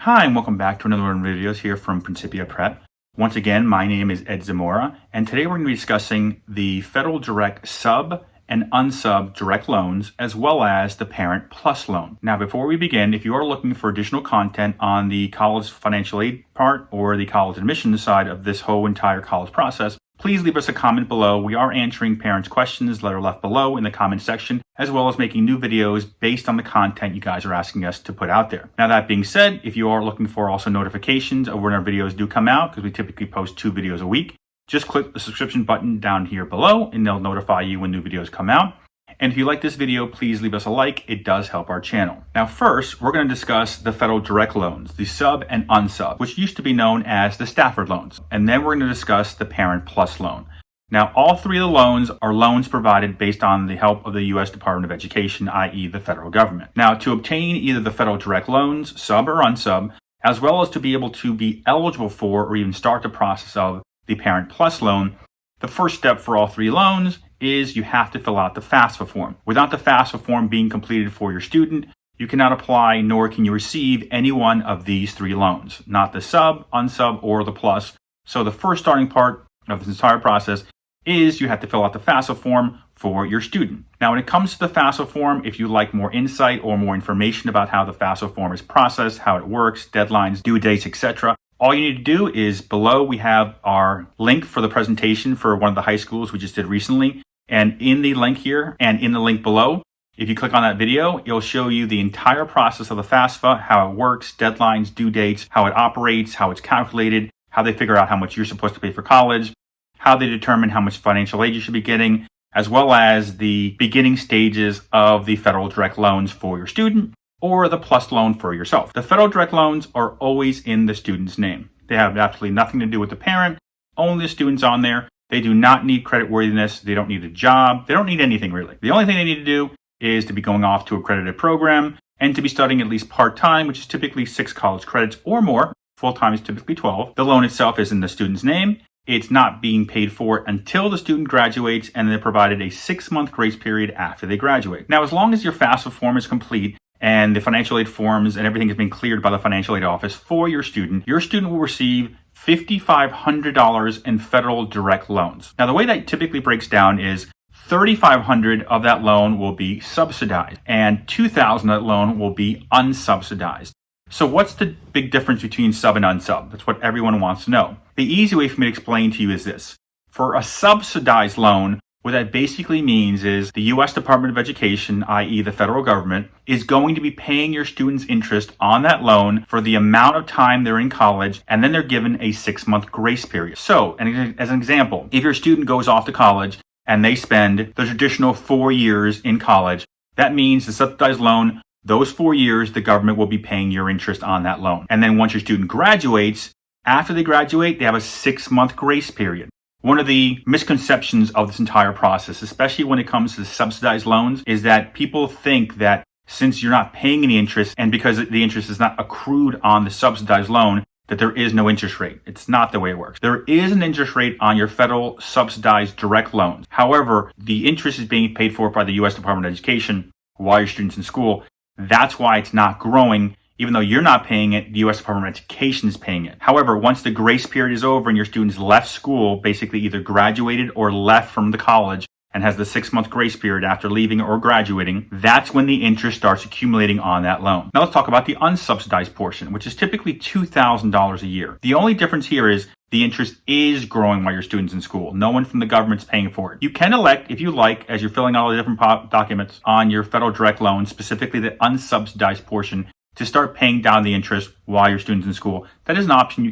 Hi, and welcome back to another one of our videos here from Principia Prep. Once again, my name is Ed Zamora, and today we're going to be discussing the federal direct sub and unsub direct loans, as well as the Parent Plus loan. Now, before we begin, if you are looking for additional content on the college financial aid part or the college admissions side of this whole entire college process, please leave us a comment below. We are answering parents' questions that are left below in the comment section, as well as making new videos based on the content you guys are asking us to put out there. Now, that being said, if you are looking for also notifications of when our videos do come out, because we typically post 2 videos a week, just click the subscription button down here below and they'll notify you when new videos come out. And if you like this video, please leave us a like. It does help our channel. Now, first, we're going to discuss the federal direct loans, the sub and unsub, which used to be known as the Stafford loans. And then we're going to discuss the Parent Plus loan. Now, all 3 of the loans are loans provided based on the help of the U.S. Department of Education, i.e. the federal government. Now, to obtain either the federal direct loans, sub or unsub, as well as to be able to be eligible for or even start the process of the Parent Plus loan, the first step for all 3 loans is you have to fill out the FAFSA form. Without the FAFSA form being completed for your student, you cannot apply nor can you receive any one of these 3 loans, not the sub, unsub, or the plus. So the first starting part of this entire process is you have to fill out the FAFSA form for your student. Now, when it comes to the FAFSA form, if you'd like more insight or more information about how the FAFSA form is processed, how it works, deadlines, due dates, etc., all you need to do is below we have our link for the presentation for one of the high schools we just did recently. And in the link here and in the link below, if you click on that video, it'll show you the entire process of the FAFSA, how it works, deadlines, due dates, how it operates, how it's calculated, how they figure out how much you're supposed to pay for college, how they determine how much financial aid you should be getting, as well as the beginning stages of the federal direct loans for your student or the plus loan for yourself. The federal direct loans are always in the student's name. They have absolutely nothing to do with the parent, only the student's on there. They do not need creditworthiness. They don't need a job. They don't need anything really. The only thing they need to do is to be going off to a accredited program and to be studying at least part-time, which is typically 6 college credits or more. Full-time is typically 12. The loan itself is in the student's name. It's not being paid for until the student graduates, and they're provided a 6-month grace period after they graduate. Now, as long as your FAFSA form is complete and the financial aid forms and everything has been cleared by the financial aid office for your student will receive $5,500 in federal direct loans. Now, the way that typically breaks down is $3,500 of that loan will be subsidized and $2,000 of that loan will be unsubsidized. So what's the big difference between sub and unsub? That's what everyone wants to know. The easy way for me to explain to you is this. For a subsidized loan, what that basically means is the U.S. Department of Education, i.e. the federal government, is going to be paying your students interest on that loan for the amount of time they're in college, and then they're given a 6-month grace period. So, as an example, if your student goes off to college and they spend the traditional 4 years in college, that means the subsidized loan, those 4 years, the government will be paying your interest on that loan. And then once your student graduates, after they graduate, they have a 6-month grace period. One of the misconceptions of this entire process, especially when it comes to subsidized loans, is that people think that since you're not paying any interest and because the interest is not accrued on the subsidized loan, that there is no interest rate. It's not the way it works. There is an interest rate on your federal subsidized direct loans. However, the interest is being paid for by the U.S. Department of Education while your student's in school. That's why it's not growing. Even though you're not paying it, the U.S. Department of Education is paying it. However, once the grace period is over and your student's left school, basically either graduated or left from the college and has the 6-month grace period after leaving or graduating, that's when the interest starts accumulating on that loan. Now let's talk about the unsubsidized portion, which is typically $2,000 a year. The only difference here is the interest is growing while your student's in school. No one from the government's paying for it. You can elect, if you like, as you're filling out all the different documents on your federal direct loan, specifically the unsubsidized portion, to start paying down the interest while your student's in school. That is an option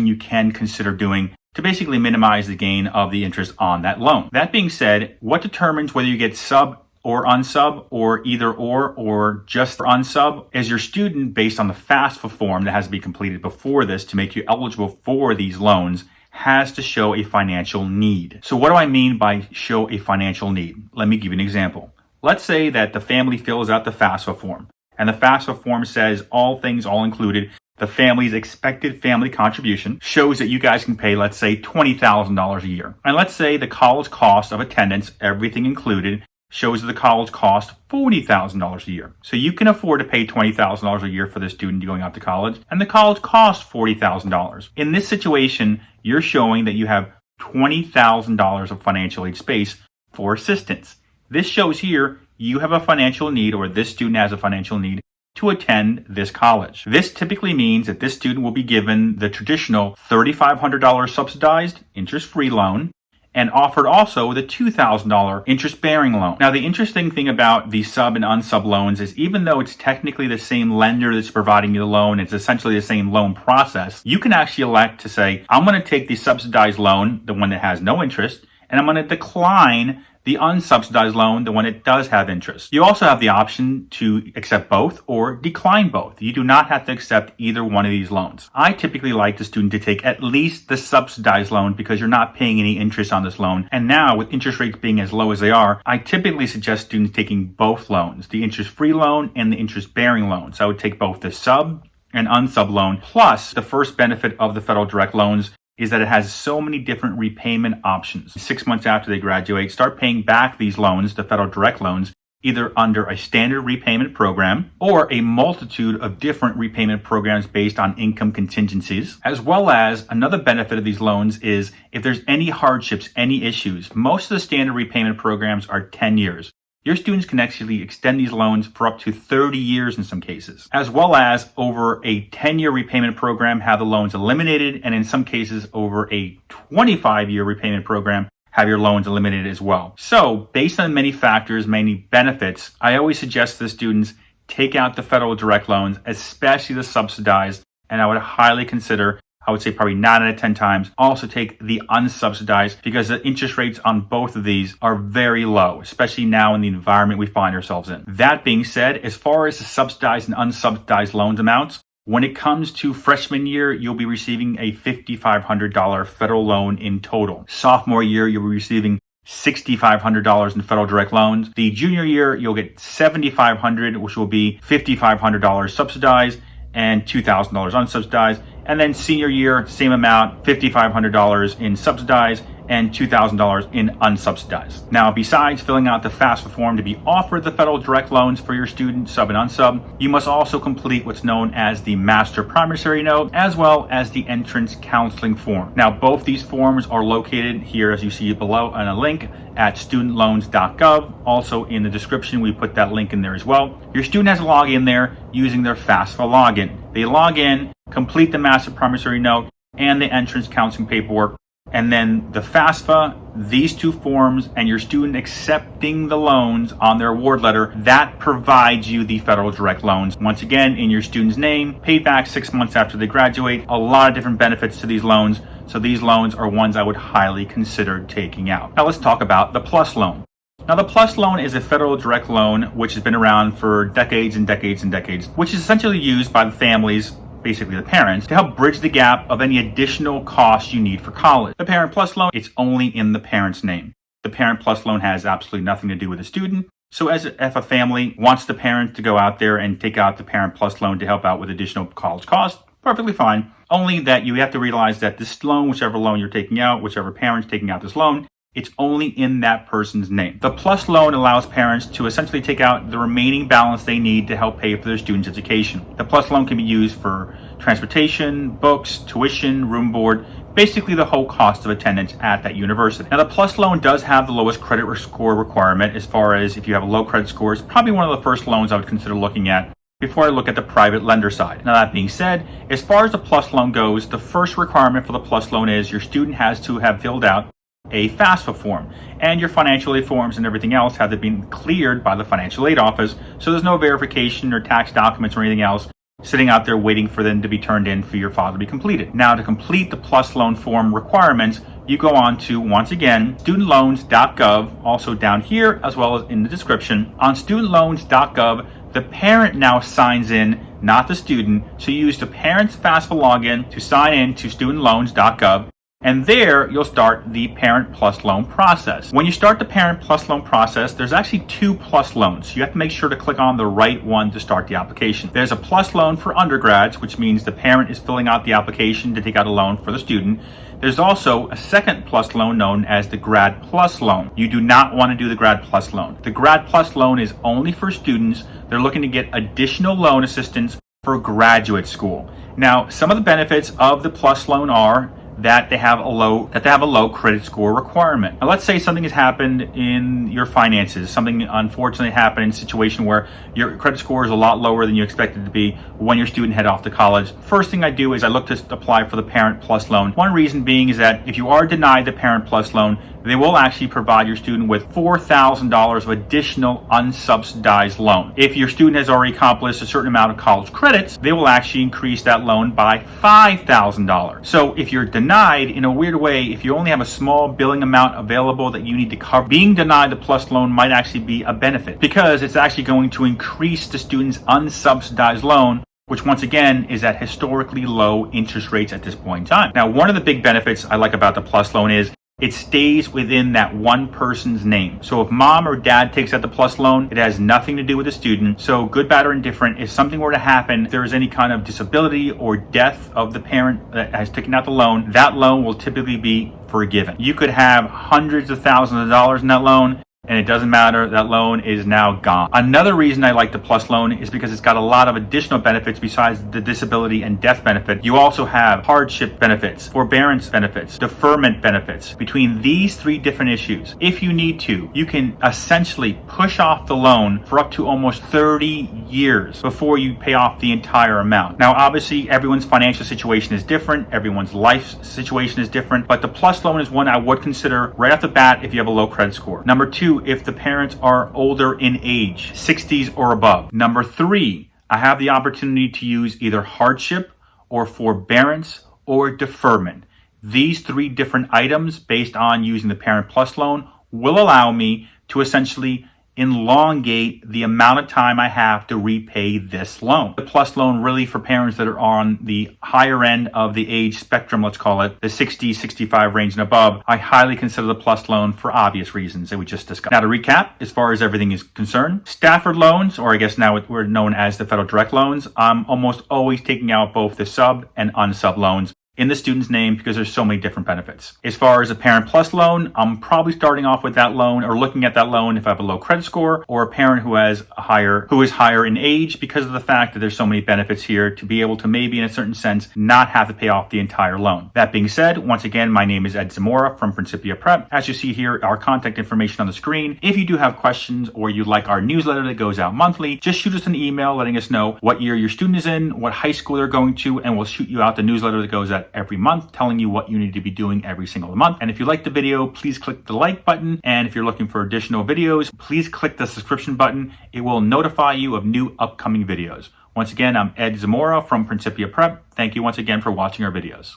you can consider doing to basically minimize the gain of the interest on that loan. That being said, what determines whether you get sub or unsub or either or just for unsub is your student, based on the FAFSA form that has to be completed before this to make you eligible for these loans, has to show a financial need. So what do I mean by show a financial need? Let me give you an example. Let's say that the family fills out the FAFSA form. And the FAFSA form says all things all included. The family's expected family contribution shows that you guys can pay, let's say, $20,000 a year. And let's say the college cost of attendance, everything included, shows that the college costs $40,000 a year. So you can afford to pay $20,000 a year for the student going out to college, and the college costs $40,000. In this situation, you're showing that you have $20,000 of financial aid space for assistance. This shows here you have a financial need, or this student has a financial need to attend this college. This typically means that this student will be given the traditional $3,500 subsidized interest-free loan and offered also the $2,000 interest-bearing loan. Now, the interesting thing about the sub and unsub loans is even though it's technically the same lender that's providing you the loan, it's essentially the same loan process, you can actually elect to say, I'm going to take the subsidized loan, the one that has no interest, and I'm going to decline the unsubsidized loan, the one that does have interest. You also have the option to accept both or decline both. You do not have to accept either one of these loans. I typically like the student to take at least the subsidized loan because you're not paying any interest on this loan. And now with interest rates being as low as they are, I typically suggest students taking both loans, the interest-free loan and the interest-bearing loan. So I would take both the sub and unsub loan. Plus, the first benefit of the federal direct loans is that it has so many different repayment options. 6 months after they graduate, start paying back these loans, the federal direct loans, either under a standard repayment program or a multitude of different repayment programs based on income contingencies. As well as another benefit of these loans is if there's any hardships, any issues, most of the standard repayment programs are 10 years. Your students can actually extend these loans for up to 30 years in some cases, as well as over a 10-year repayment program have the loans eliminated, and in some cases over a 25-year repayment program have your loans eliminated as well. So based on many factors, many benefits, I always suggest to the students take out the federal direct loans, especially the subsidized, and I would highly consider, I would say probably 9 out of 10 times, also take the unsubsidized because the interest rates on both of these are very low, especially now in the environment we find ourselves in. That being said, as far as the subsidized and unsubsidized loans amounts, when it comes to freshman year, you'll be receiving a $5,500 federal loan in total. Sophomore year, you'll be receiving $6,500 in federal direct loans. The junior year, you'll get $7,500, which will be $5,500 subsidized and $2,000 unsubsidized. And then senior year, same amount, $5,500 in subsidized and $2,000 in unsubsidized. Now, besides filling out the FAFSA form to be offered the federal direct loans for your student, sub and unsub, you must also complete what's known as the master promissory note, as well as the entrance counseling form. Now, both these forms are located here, as you see below, on a link at studentloans.gov. Also in the description, we put that link in there as well. Your student has to log in there using their FAFSA login. They log in, complete the master promissory note and the entrance counseling paperwork, and then the FAFSA, these two forms, and your student accepting the loans on their award letter, that provides you the federal direct loans. Once again, in your student's name, paid back 6 months after they graduate. A lot of different benefits to these loans. So these loans are ones I would highly consider taking out. Now let's talk about the PLUS loan. Now the PLUS loan is a federal direct loan which has been around for decades and decades and decades, which is essentially used by the families, basically the parents, to help bridge the gap of any additional costs you need for college. The Parent Plus loan, it's only in the parent's name. The Parent Plus loan has absolutely nothing to do with the student. So if a family wants the parent to go out there and take out the Parent Plus loan to help out with additional college costs, perfectly fine. Only that you have to realize that this loan, whichever loan you're taking out, whichever parent's taking out this loan, it's only in that person's name. The PLUS loan allows parents to essentially take out the remaining balance they need to help pay for their student's education. The PLUS loan can be used for transportation, books, tuition, room board, basically the whole cost of attendance at that university. Now the PLUS loan does have the lowest credit score requirement as far as if you have a low credit score. It's probably one of the first loans I would consider looking at before I look at the private lender side. Now that being said, as far as the PLUS loan goes, the first requirement for the PLUS loan is your student has to have filled out a FAFSA form, and your financial aid forms and everything else have to be cleared by the financial aid office, so there's no verification or tax documents or anything else sitting out there waiting for them to be turned in for your file to be completed. Now to complete the PLUS loan form requirements, you go on to, once again, studentloans.gov, also down here as well as in the description. On studentloans.gov, the parent now signs in, not the student, so you use the parent's FAFSA login to sign in to studentloans.gov. And there, you'll start the Parent Plus Loan process. When you start the Parent Plus Loan process, there's actually 2 plus loans. You have to make sure to click on the right one to start the application. There's a plus loan for undergrads, which means the parent is filling out the application to take out a loan for the student. There's also a second plus loan known as the Grad Plus Loan. You do not want to do the Grad Plus Loan. The Grad Plus Loan is only for students. They're looking to get additional loan assistance for graduate school. Now, some of the benefits of the plus loan are that they have a low credit score requirement. Now, let's say something has happened in your finances. Something unfortunately happened in a situation where your credit score is a lot lower than you expected it to be when your student head off to college. First thing I do is I look to apply for the Parent Plus Loan. One reason being is that if you are denied the Parent Plus Loan, they will actually provide your student with $4,000 of additional unsubsidized loan. If your student has already accomplished a certain amount of college credits, they will actually increase that loan by $5,000. So if you're denied, in a weird way, if you only have a small billing amount available that you need to cover, being denied the plus loan might actually be a benefit because it's actually going to increase the student's unsubsidized loan, which once again is at historically low interest rates at this point in time. Now, one of the big benefits I like about the plus loan is it stays within that one person's name. So if mom or dad takes out the plus loan, it has nothing to do with the student. So good, bad, or indifferent, if something were to happen, if there is any kind of disability or death of the parent that has taken out the loan, that loan will typically be forgiven. You could have hundreds of thousands of dollars in that loan, and it doesn't matter, that loan is now gone. Another reason I like the plus loan is because it's got a lot of additional benefits besides the disability and death benefit. You also have hardship benefits, forbearance benefits, deferment benefits. Between these 3 different issues, if you need to, you can essentially push off the loan for up to almost 30 years before you pay off the entire amount. Now, obviously, everyone's financial situation is different, everyone's life situation is different, but the plus loan is one I would consider right off the bat if you have a low credit score. Number 2, if the parents are older in age, 60s or above. Number 3, I have the opportunity to use either hardship or forbearance or deferment. These 3 different items based on using the Parent Plus Loan will allow me to essentially elongate the amount of time I have to repay this loan. The plus loan really for parents that are on the higher end of the age spectrum, let's call it, the 60, 65 range and above, I highly consider the plus loan for obvious reasons that we just discussed. Now to recap, as far as everything is concerned, Stafford loans, or I guess now we're known as the Federal Direct Loans, I'm almost always taking out both the sub and unsub loans in the student's name because there's so many different benefits. As far as a Parent Plus Loan, I'm probably starting off with that loan or looking at that loan if I have a low credit score or a parent who is higher in age because of the fact that there's so many benefits here to be able to maybe in a certain sense not have to pay off the entire loan. That being said, once again, my name is Ed Zamora from Principia Prep. As you see here, our contact information on the screen. If you do have questions or you'd like our newsletter that goes out monthly, just shoot us an email letting us know what year your student is in, what high school they're going to, and we'll shoot you out the newsletter that goes out every month telling you what you need to be doing every single month. And if you like the video, please click the like button. And if you're looking for additional videos, please click the subscription button. It will notify you of new upcoming videos. Once again, I'm Ed Zamora from Principia Prep. Thank you once again for watching our videos.